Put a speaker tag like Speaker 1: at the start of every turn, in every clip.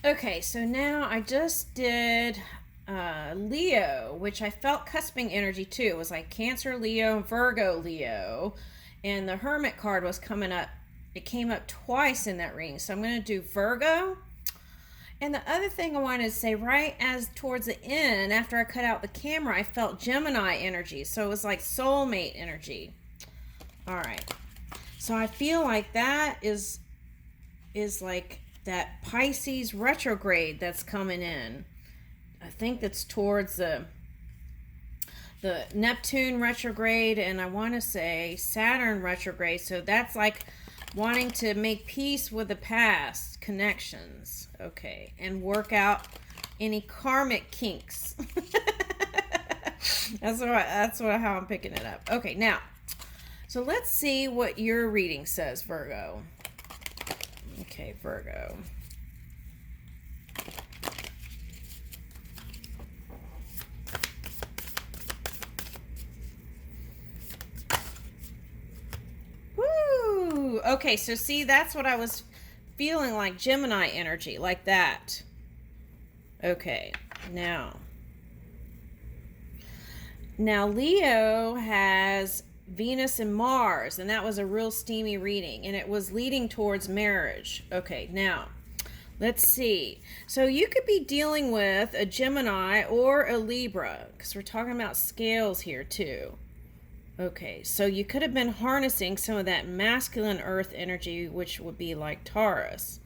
Speaker 1: Okay, so now I just did Leo, which I felt cusping energy too. It was like Cancer Leo, Virgo Leo, and the Hermit card was coming up. It came up twice in that reading. So I'm going to do Virgo. And the other thing I wanted to say, right as towards the end, after I cut out the camera, I felt Gemini energy. So it was like soulmate energy. All right. So I feel like that is like that Pisces retrograde that's coming in. I think that's towards the Neptune retrograde, and I want to say Saturn retrograde. So that's like wanting to make peace with the past connections, okay, and work out any karmic kinks. That's what how I'm picking it up. Okay, now, so let's see what your reading says, Virgo. Okay, Virgo. Woo! Okay, so see, that's what I was feeling like, Gemini energy, like that. Okay, now Leo has Venus and Mars, and that was a real steamy reading, and it was leading towards marriage. Okay, now let's see. So you could be dealing with a Gemini or a Libra, because we're talking about scales here too. Okay, so you could have been harnessing some of that masculine earth energy, which would be like Taurus.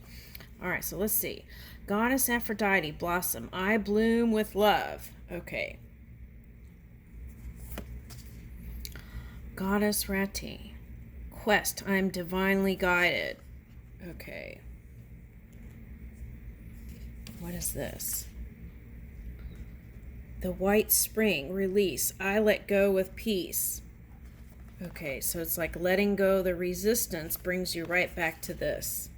Speaker 1: All right, so let's see. Goddess Aphrodite, blossom. I bloom with love. Okay. Goddess Rati, quest. I am divinely guided. Okay. What is this? The White Spring, release. I let go with peace. Okay, so it's like letting go the resistance brings you right back to this.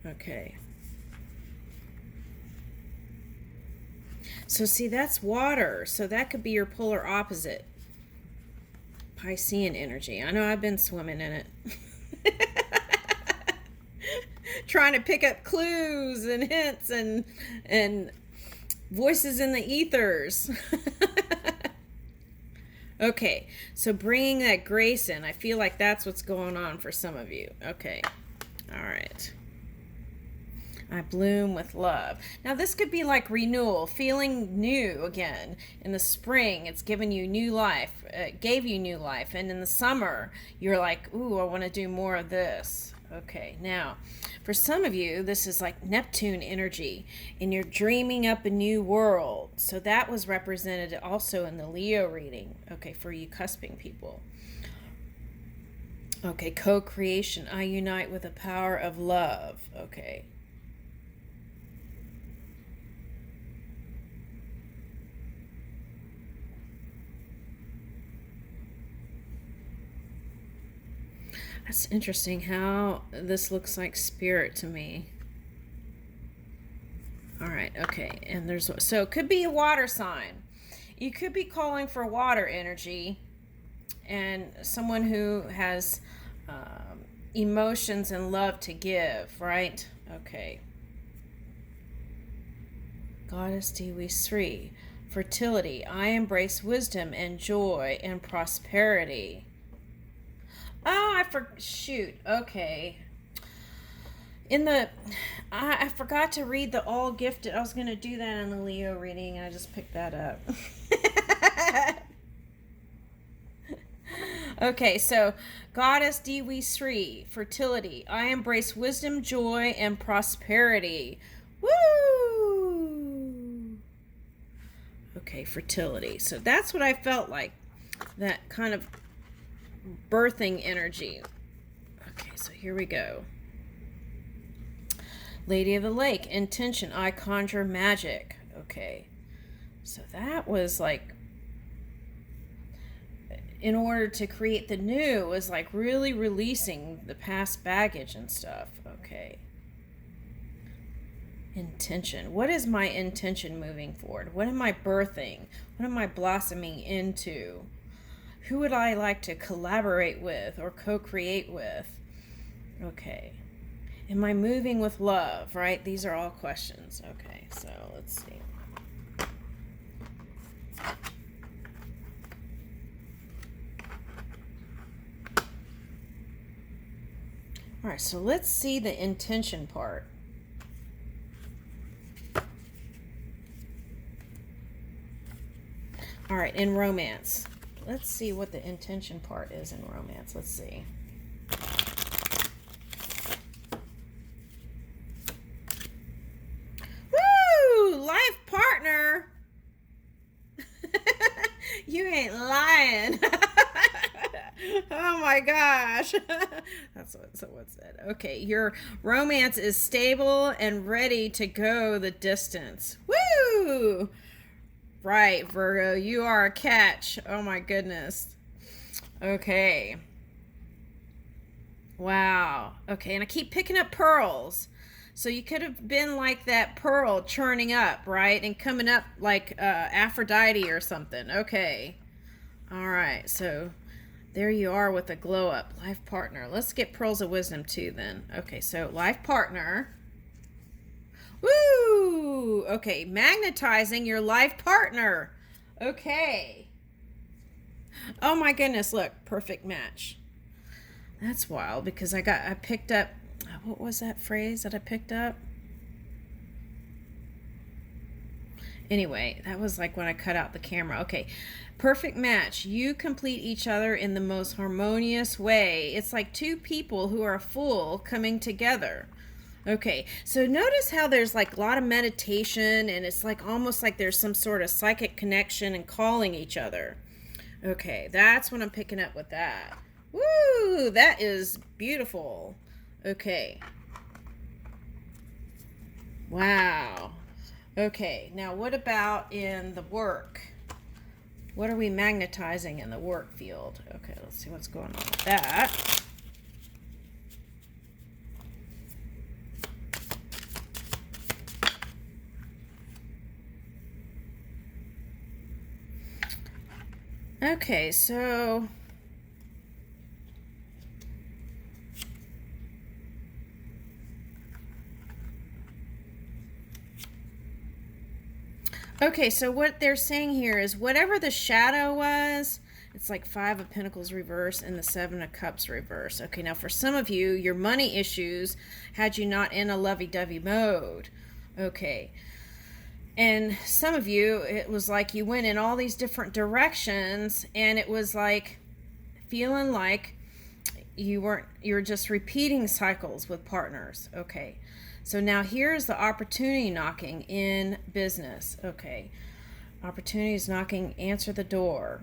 Speaker 1: Okay. So see, that's water. So that could be your polar opposite. Piscean energy. I know I've been swimming in it. Trying to pick up clues and hints and voices in the ethers. Okay, so bringing that grace in, I feel like that's what's going on for some of you. Okay, all right. I bloom with love. Now, this could be like renewal, feeling new again. In the spring, it's given you new life. It gave you new life. And in the summer, you're like, ooh, I want to do more of this. Okay, now, for some of you, this is like Neptune energy, and you're dreaming up a new world. So that was represented also in the Leo reading, okay, for you cusping people. Okay, co-creation. I unite with the power of love. Okay. That's interesting how this looks like spirit to me. All right, okay. And so it could be a water sign. You could be calling for water energy and someone who has emotions and love to give, right? Okay. Goddess Dewi Sri, fertility. I embrace wisdom and joy and prosperity. Oh, shoot. Okay. I forgot to read the all gifted. I was going to do that in the Leo reading, and I just picked that up. Okay, so Goddess Dewi Sri, fertility. I embrace wisdom, joy, and prosperity. Woo! Okay, fertility. So that's what I felt like. That kind of birthing energy. Okay, so here we go. Lady of the Lake, intention. I conjure magic. Okay, so that was like, in order to create the new, was like really releasing the past baggage and stuff. Okay. Intention. What is my intention moving forward? What am I birthing? What am I blossoming into? Who would I like to collaborate with or co-create with? Okay. Am I moving with love, right? These are all questions. Okay, so let's see. All right, so let's see the intention part. All right, in romance. Let's see what the intention part is in romance. Let's see. Woo! Life partner. You ain't lying. Oh my gosh. That's what said. Okay, your romance is stable and ready to go the distance. Woo! Right, Virgo, you are a catch. Oh my goodness. Okay. Wow. Okay, and I keep picking up pearls. So you could have been like that pearl churning up, right? And coming up like Aphrodite or something. Okay. All right. So there you are with a glow up. Life partner. Let's get pearls of wisdom too then. Okay, so life partner. Woo! Okay, magnetizing your life partner. Okay. Oh my goodness, look, perfect match. That's wild because I picked up, what was that phrase that I picked up? Anyway, that was like when I cut out the camera. Okay, perfect match. You complete each other in the most harmonious way. It's like two people who are full coming together. Okay, so notice how there's like a lot of meditation and it's like almost like there's some sort of psychic connection and calling each other. Okay, that's what I'm picking up with that. Woo, that is beautiful. Okay. Wow. Okay, now what about in the work? What are we magnetizing in the work field? Okay, let's see what's going on with that. Okay, so what they're saying here is whatever the shadow was, it's like 5 of Pentacles reverse and the 7 of Cups reverse. Okay, now for some of you, your money issues had you not in a lovey-dovey mode. Okay. And some of you, it was like you went in all these different directions and it was like feeling like you were just repeating cycles with partners. Okay. So now here's the opportunity knocking in business. Okay. Opportunities knocking, answer the door.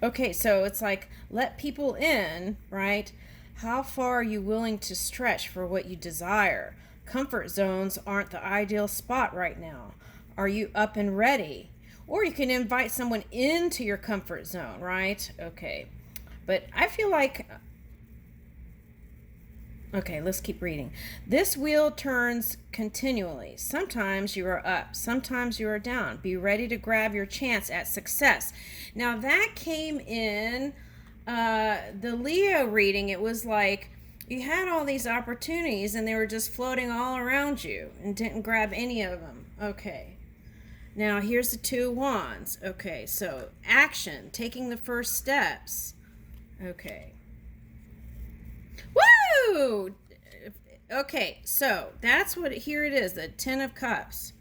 Speaker 1: Okay, so it's like let people in, right? How far are you willing to stretch for what you desire? Comfort zones aren't the ideal spot right now. Are you up and ready? Or you can invite someone into your comfort zone, right? Okay. But I feel like, okay, let's keep reading. This wheel turns continually. Sometimes you are up, sometimes you are down. Be ready to grab your chance at success. Now that came in the Leo reading. It was like you had all these opportunities and they were just floating all around you and didn't grab any of them. Okay. Now here's the 2 wands. Okay, so action, taking the first steps. Okay. Woo! Okay, so that's what, here it is, the 10 of Cups.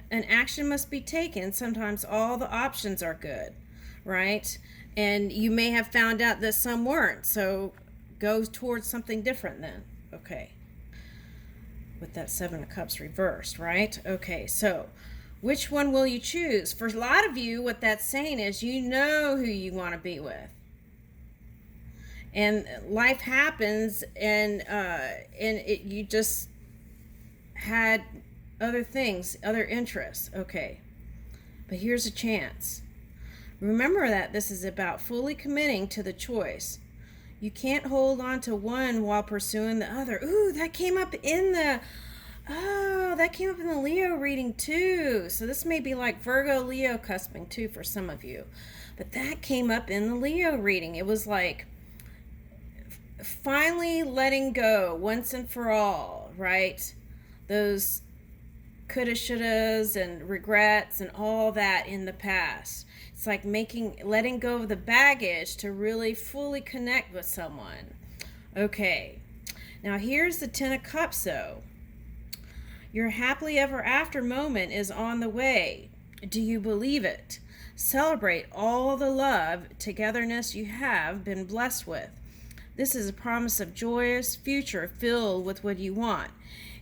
Speaker 1: An action must be taken. Sometimes all the options are good, right? And you may have found out that some weren't, so go towards something different then. Okay. With that 7 of Cups reversed, right? Okay, so which one will you choose? For a lot of you, what that's saying is you know who you want to be with. And life happens and you just had other things, other interests. Okay. But here's a chance. Remember that this is about fully committing to the choice. You can't hold on to one while pursuing the other. Ooh, that came up in the Leo reading too. So this may be like Virgo Leo cusping too for some of you. But that came up in the Leo reading. It was like finally letting go once and for all, right? Those coulda, shouldas, and regrets and all that in the past. It's like letting go of the baggage to really fully connect with someone. Okay, now here's the Ten of Cups though. Your happily ever after moment is on the way. Do you believe it? Celebrate all the love, togetherness you have been blessed with. This is a promise of joyous future filled with what you want.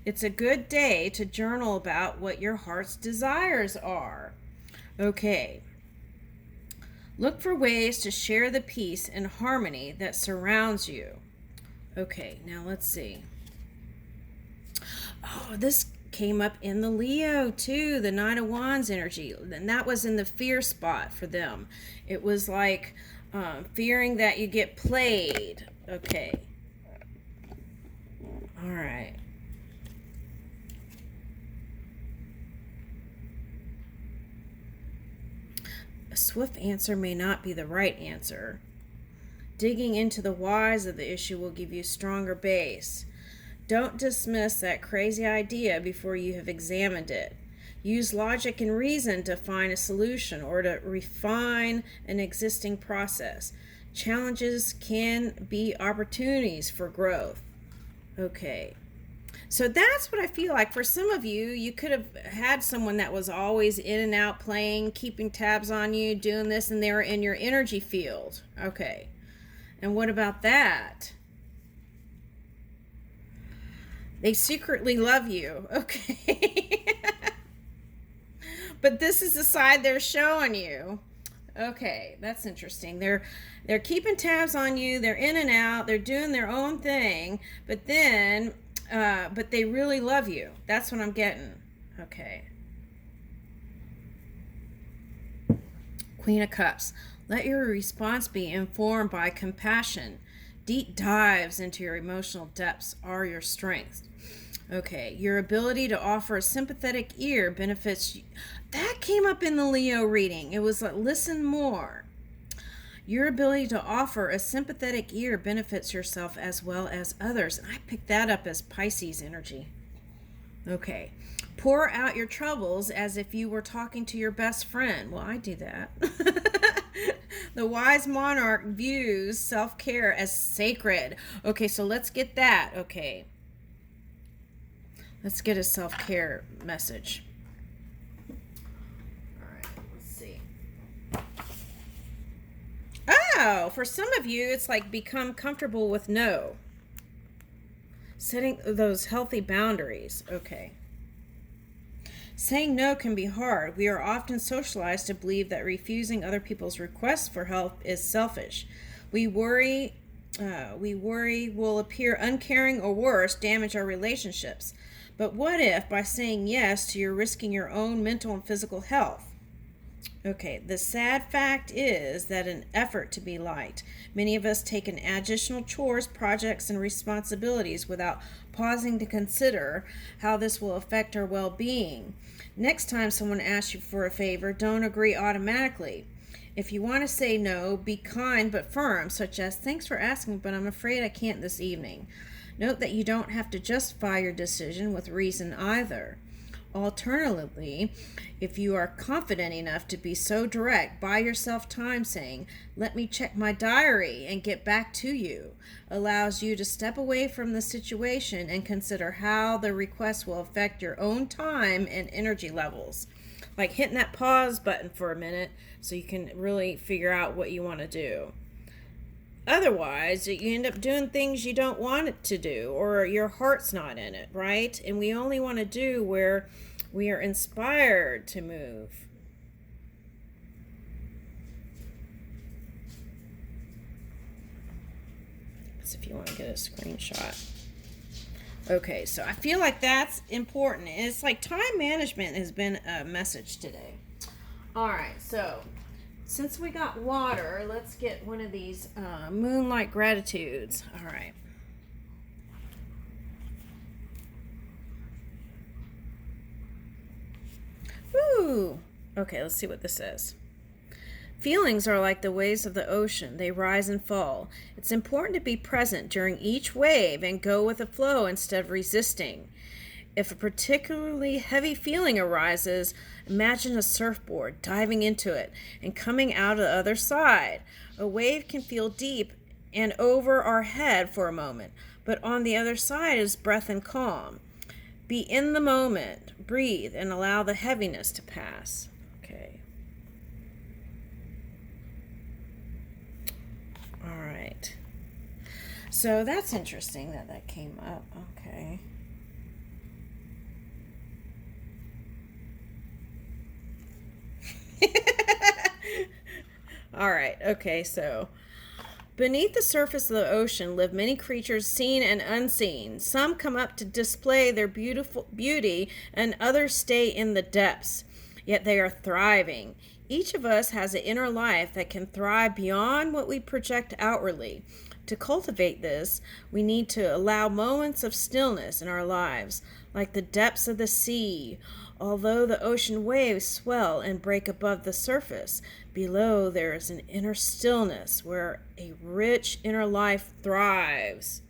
Speaker 1: It's a good day to journal about what your heart's desires are. Okay. Look for ways to share the peace and harmony that surrounds you. Okay, now let's see. Oh, this came up in the Leo too, the Nine of Wands energy. And that was in the fear spot for them. It was like fearing that you get played. Okay. All right. A swift answer may not be the right answer. Digging into the whys of the issue will give you a stronger base. Don't dismiss that crazy idea before you have examined it. Use logic and reason to find a solution or to refine an existing process. Challenges can be opportunities for growth. Okay. So that's what I feel like. For some of you, you could have had someone that was always in and out playing, keeping tabs on you, doing this, and they were in your energy field. Okay. And what about that? They secretly love you. Okay. But this is the side they're showing you. Okay, that's interesting. They're keeping tabs on you. They're in and out. They're doing their own thing. But they really love you. That's what I'm getting. Okay. Queen of Cups. Let your response be informed by compassion. Deep dives into your emotional depths are your strengths. Okay, your ability to offer a sympathetic ear benefits you. That came up in the Leo reading. It was like, listen more. Your ability to offer a sympathetic ear benefits yourself as well as others. And I picked that up as Pisces energy. Okay. Pour out your troubles as if you were talking to your best friend. Well, I do that. The wise monarch views self-care as sacred. Okay, so let's get that. Okay. Let's get a self-care message. All right, let's see. Oh, for some of you, it's like become comfortable with no. Setting those healthy boundaries. Okay. Saying no can be hard. We are often socialized to believe that refusing other people's requests for help is selfish. We worry will appear uncaring or worse, damage our relationships. But what if, by saying yes to you're risking your own mental and physical health? Okay, the sad fact is that an effort to be liked. Many of us take on additional chores, projects, and responsibilities without pausing to consider how this will affect our well-being. Next time someone asks you for a favor, don't agree automatically. If you want to say no, be kind but firm, such as, thanks for asking, but I'm afraid I can't this evening. Note that you don't have to justify your decision with reason either. Alternatively, if you are confident enough to be so direct, buy yourself time saying, let me check my diary and get back to you, allows you to step away from the situation and consider how the request will affect your own time and energy levels. Like hitting that pause button for a minute so you can really figure out what you want to do. Otherwise, you end up doing things you don't want it to do, or your heart's not in it, right? And we only want to do where we are inspired to move. So if you want to get a screenshot. Okay, so I feel like that's important. It's like time management has been a message today. All right, so since we got water, let's get one of these moonlight gratitudes. All right. Woo! Okay, let's see what this says. Feelings are like the waves of the ocean. They rise and fall. It's important to be present during each wave and go with the flow instead of resisting. If a particularly heavy feeling arises, imagine a surfboard diving into it and coming out the other side. A wave can feel deep and over our head for a moment, but on the other side is breath and calm. Be in the moment, breathe, and allow the heaviness to pass. Okay. All right. So that's interesting that came up. Okay. All right. Okay, so beneath the surface of the ocean live many creatures seen and unseen. Some come up to display their beautiful beauty, and others stay in the depths. Yet they are thriving. Each of us has an inner life that can thrive beyond what we project outwardly. To cultivate this, we need to allow moments of stillness in our lives, like the depths of the sea. Although the ocean waves swell and break above the surface, below there is an inner stillness where a rich inner life thrives.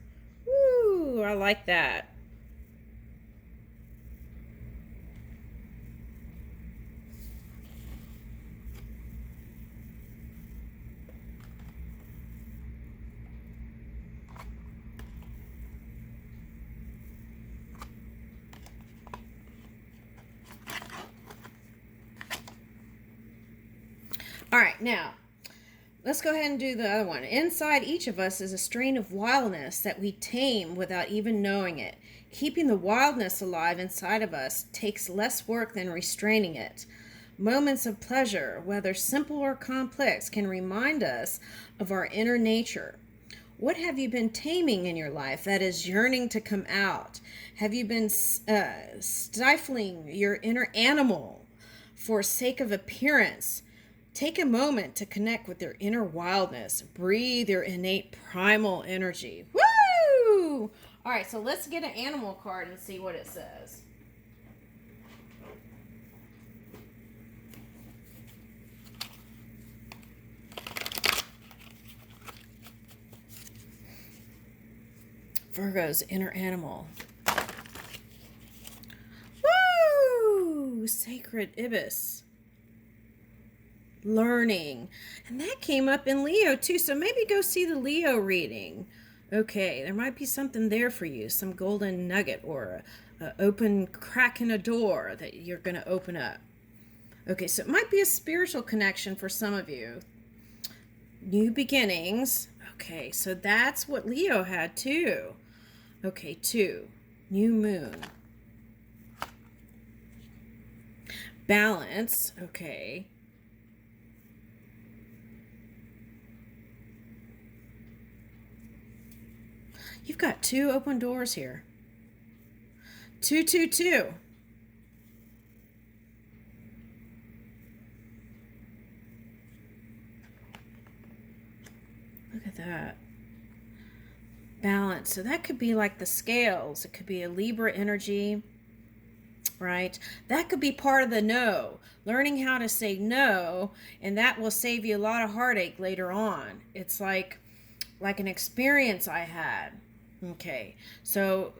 Speaker 1: Woo, I like that. All right, now let's go ahead and do the other one. Inside each of us is a strain of wildness that we tame without even knowing it. Keeping the wildness alive inside of us takes less work than restraining it. Moments of pleasure, whether simple or complex, can remind us of our inner nature. What have you been taming in your life that is yearning to come out? Have you been stifling your inner animal for sake of appearance? Take a moment to connect with your inner wildness. Breathe your innate primal energy. Woo! All right, so let's get an animal card and see what it says. Virgo's inner animal. Woo! Sacred ibis. Learning. And that came up in Leo too, so maybe go see the Leo reading. Okay, there might be something there for you, some golden nugget or a open crack in a door that you're going to open up. Okay, so it might be a spiritual connection for some of you. New beginnings. Okay, so that's what Leo had too. Okay, 2. New moon. Balance. Okay. You've got 2 open doors here. 2, 2, 2. Look at that. Balance. So that could be like the scales. It could be a Libra energy, right? That could be part of the no. Learning how to say no, and that will save you a lot of heartache later on. It's like an experience I had. Okay, so,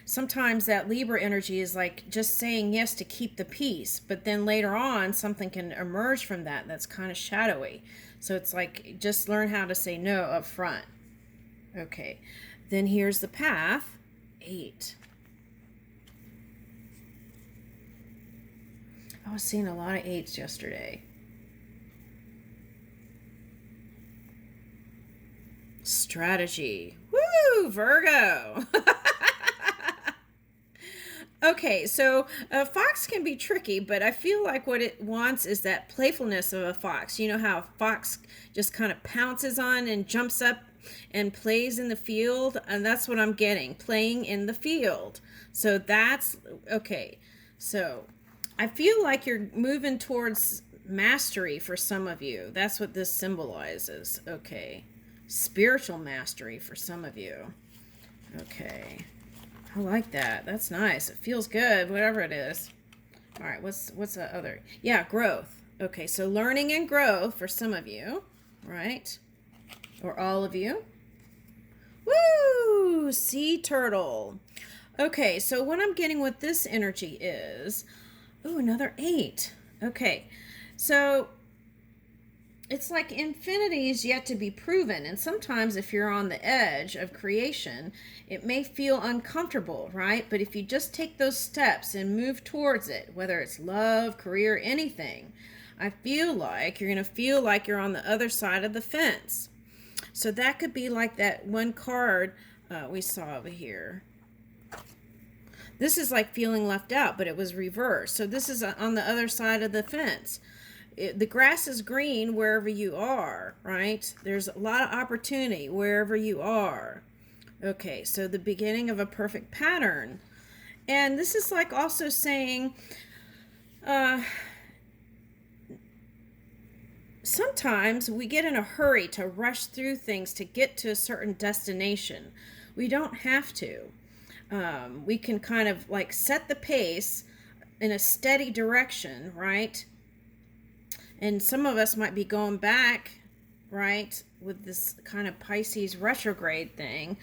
Speaker 1: sometimes that Libra energy is like just saying yes to keep the peace, but then later on something can emerge from that that's kind of shadowy. So it's like just learn how to say no up front. Okay, then here's the path, 8. I was seeing a lot of 8s yesterday. Strategy. Woo, Virgo. Okay, so a fox can be tricky, but I feel like what it wants is that playfulness of a fox. You know how a fox just kind of pounces on and jumps up and plays in the field? And that's what I'm getting, playing in the field. So that's, okay. So I feel like you're moving towards mastery for some of you. That's what this symbolizes. Okay. Spiritual mastery for some of you. Okay. I like that. That's nice. It feels good, whatever it is. All right, what's the other? Yeah, growth. Okay, so learning and growth for some of you, right? Or all of you. Woo! Sea turtle. Okay, so what I'm getting with this energy is, ooh, another 8. Okay, so it's like infinity is yet to be proven. And sometimes if you're on the edge of creation, it may feel uncomfortable, right? But if you just take those steps and move towards it, whether it's love, career, anything, I feel like you're going to feel like you're on the other side of the fence. So that could be like that one card we saw over here. This is like feeling left out, but it was reversed. So this is on the other side of the fence. The grass is green wherever you are, right? There's a lot of opportunity wherever you are. Okay, so the beginning of a perfect pattern. And this is like also saying, sometimes we get in a hurry to rush through things to get to a certain destination. We don't have to. We can kind of like set the pace in a steady direction, right? And some of us might be going back, right, with this kind of Pisces retrograde thing.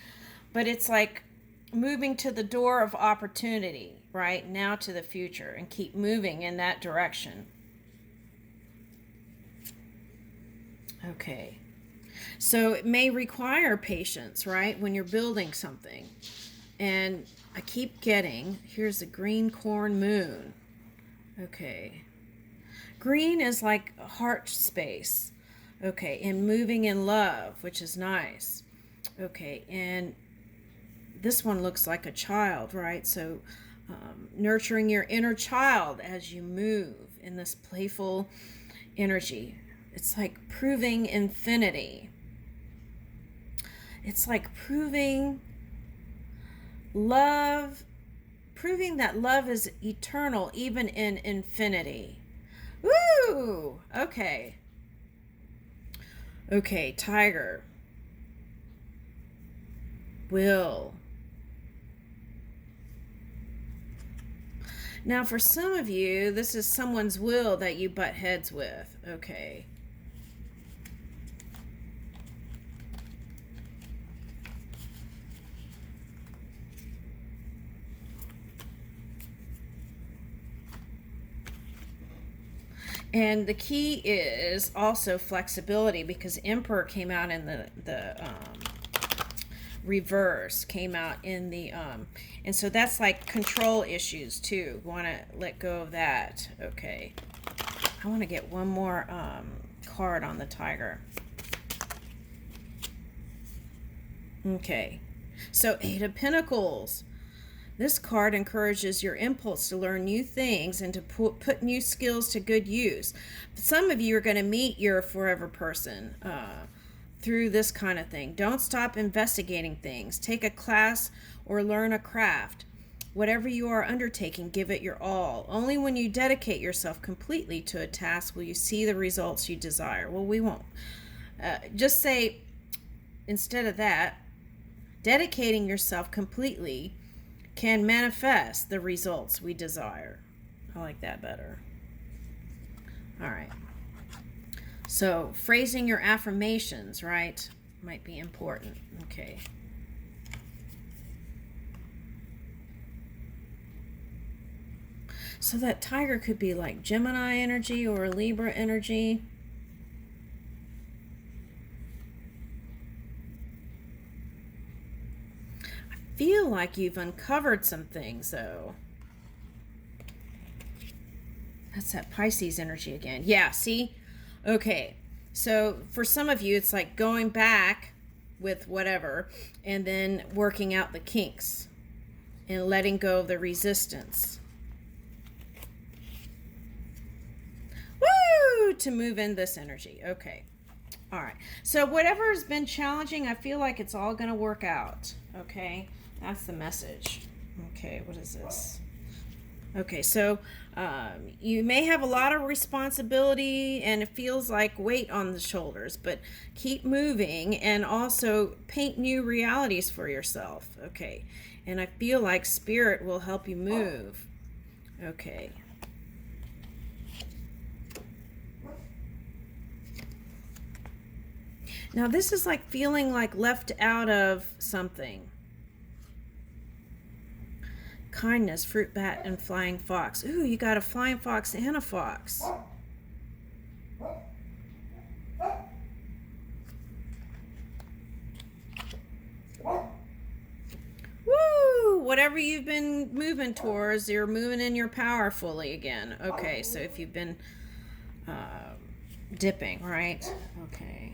Speaker 1: But it's like moving to the door of opportunity, right, now to the future, and keep moving in that direction. Okay. So it may require patience, right, when you're building something. And I keep getting, here's the green corn moon. Okay. Green is like a heart space. Okay, and moving in love, which is nice. Okay, and this one looks like a child, right? So nurturing your inner child as you move in this playful energy. It's like proving infinity. It's like proving love, proving that love is eternal even in infinity. Woo! Okay. Okay, tiger. Will. Now, for some of you, this is someone's will that you butt heads with. Okay. And the key is also flexibility, because Emperor came out in the reverse, came out in the and so that's like control issues too. Want to let go of that. Okay, I want to get one more card on the tiger. Okay, so 8 of Pentacles. This card encourages your impulse to learn new things and to put new skills to good use. Some of you are going to meet your forever person through this kind of thing. Don't stop investigating things. Take a class or learn a craft. Whatever you are undertaking, give it your all. Only when you dedicate yourself completely to a task will you see the results you desire. Well, we won't. Just say, instead of that, dedicating yourself completely can manifest the results we desire. I like that better. All right. So phrasing your affirmations, right, might be important. Okay. So that tiger could be like Gemini energy or Libra energy. Feel like you've uncovered some things, though. That's that Pisces energy again. Yeah, see? Okay, so for some of you, it's like going back with whatever and then working out the kinks and letting go of the resistance. Woo! To move in this energy. Okay. All right. So whatever has been challenging, I feel like it's all going to work out. Okay. That's the message. Okay, what is this? Okay, so you may have a lot of responsibility and it feels like weight on the shoulders, but keep moving and also paint new realities for yourself. Okay, and I feel like Spirit will help you move. Okay. Now this is like feeling like left out of something. Kindness, fruit bat, and flying fox. Ooh, you got a flying fox and a fox. Woo! Whatever you've been moving towards, you're moving in your power fully again. Okay, so if you've been dipping, right? Okay.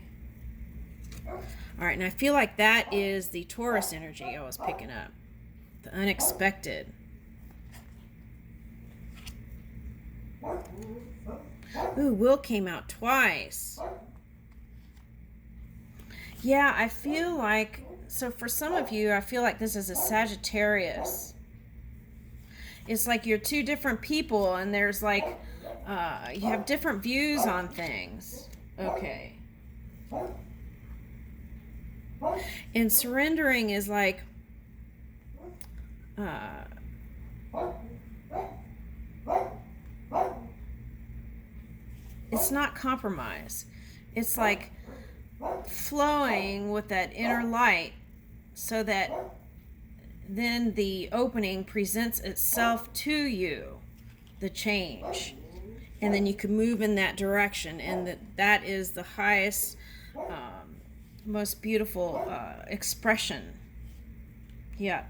Speaker 1: All right, and I feel like that is the Taurus energy I was picking up. The unexpected. Ooh, will came out twice. Yeah, I feel like, so for some of you, I feel like this is a Sagittarius. It's like you're two different people, and there's like, you have different views on things. Okay. And surrendering is like, it's not compromise. It's like flowing with that inner light so that then the opening presents itself to you, the change. And then you can move in that direction. And that is the highest, most beautiful expression. Yeah.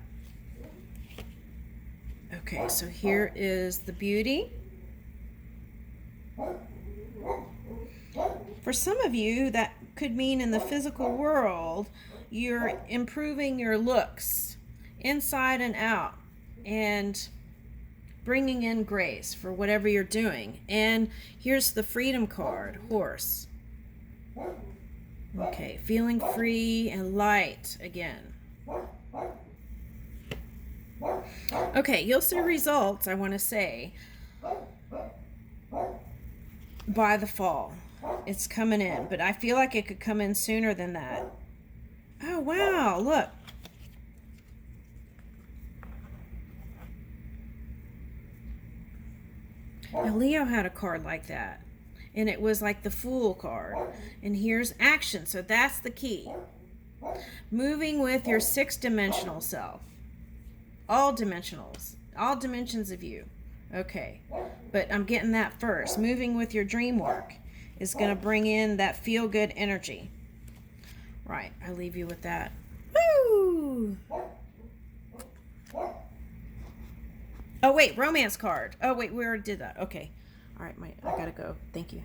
Speaker 1: Okay, so here is the beauty. For some of you, that could mean in the physical world, you're improving your looks inside and out and bringing in grace for whatever you're doing. And here's the freedom card, horse. Okay, feeling free and light again. Okay, you'll see results, I want to say, by the fall. It's coming in, but I feel like it could come in sooner than that. Oh, wow, look. Now, Leo had a card like that, and it was like the Fool card. And here's action, so that's the key. Moving with your six-dimensional self. All dimensionals, all dimensions of you. Okay, but I'm getting that first. Moving with your dream work is going to bring in that feel-good energy. Right, I leave you with that. Woo! Oh, wait, romance card. Oh, wait, we already did that. Okay. All right, I gotta go. Thank you.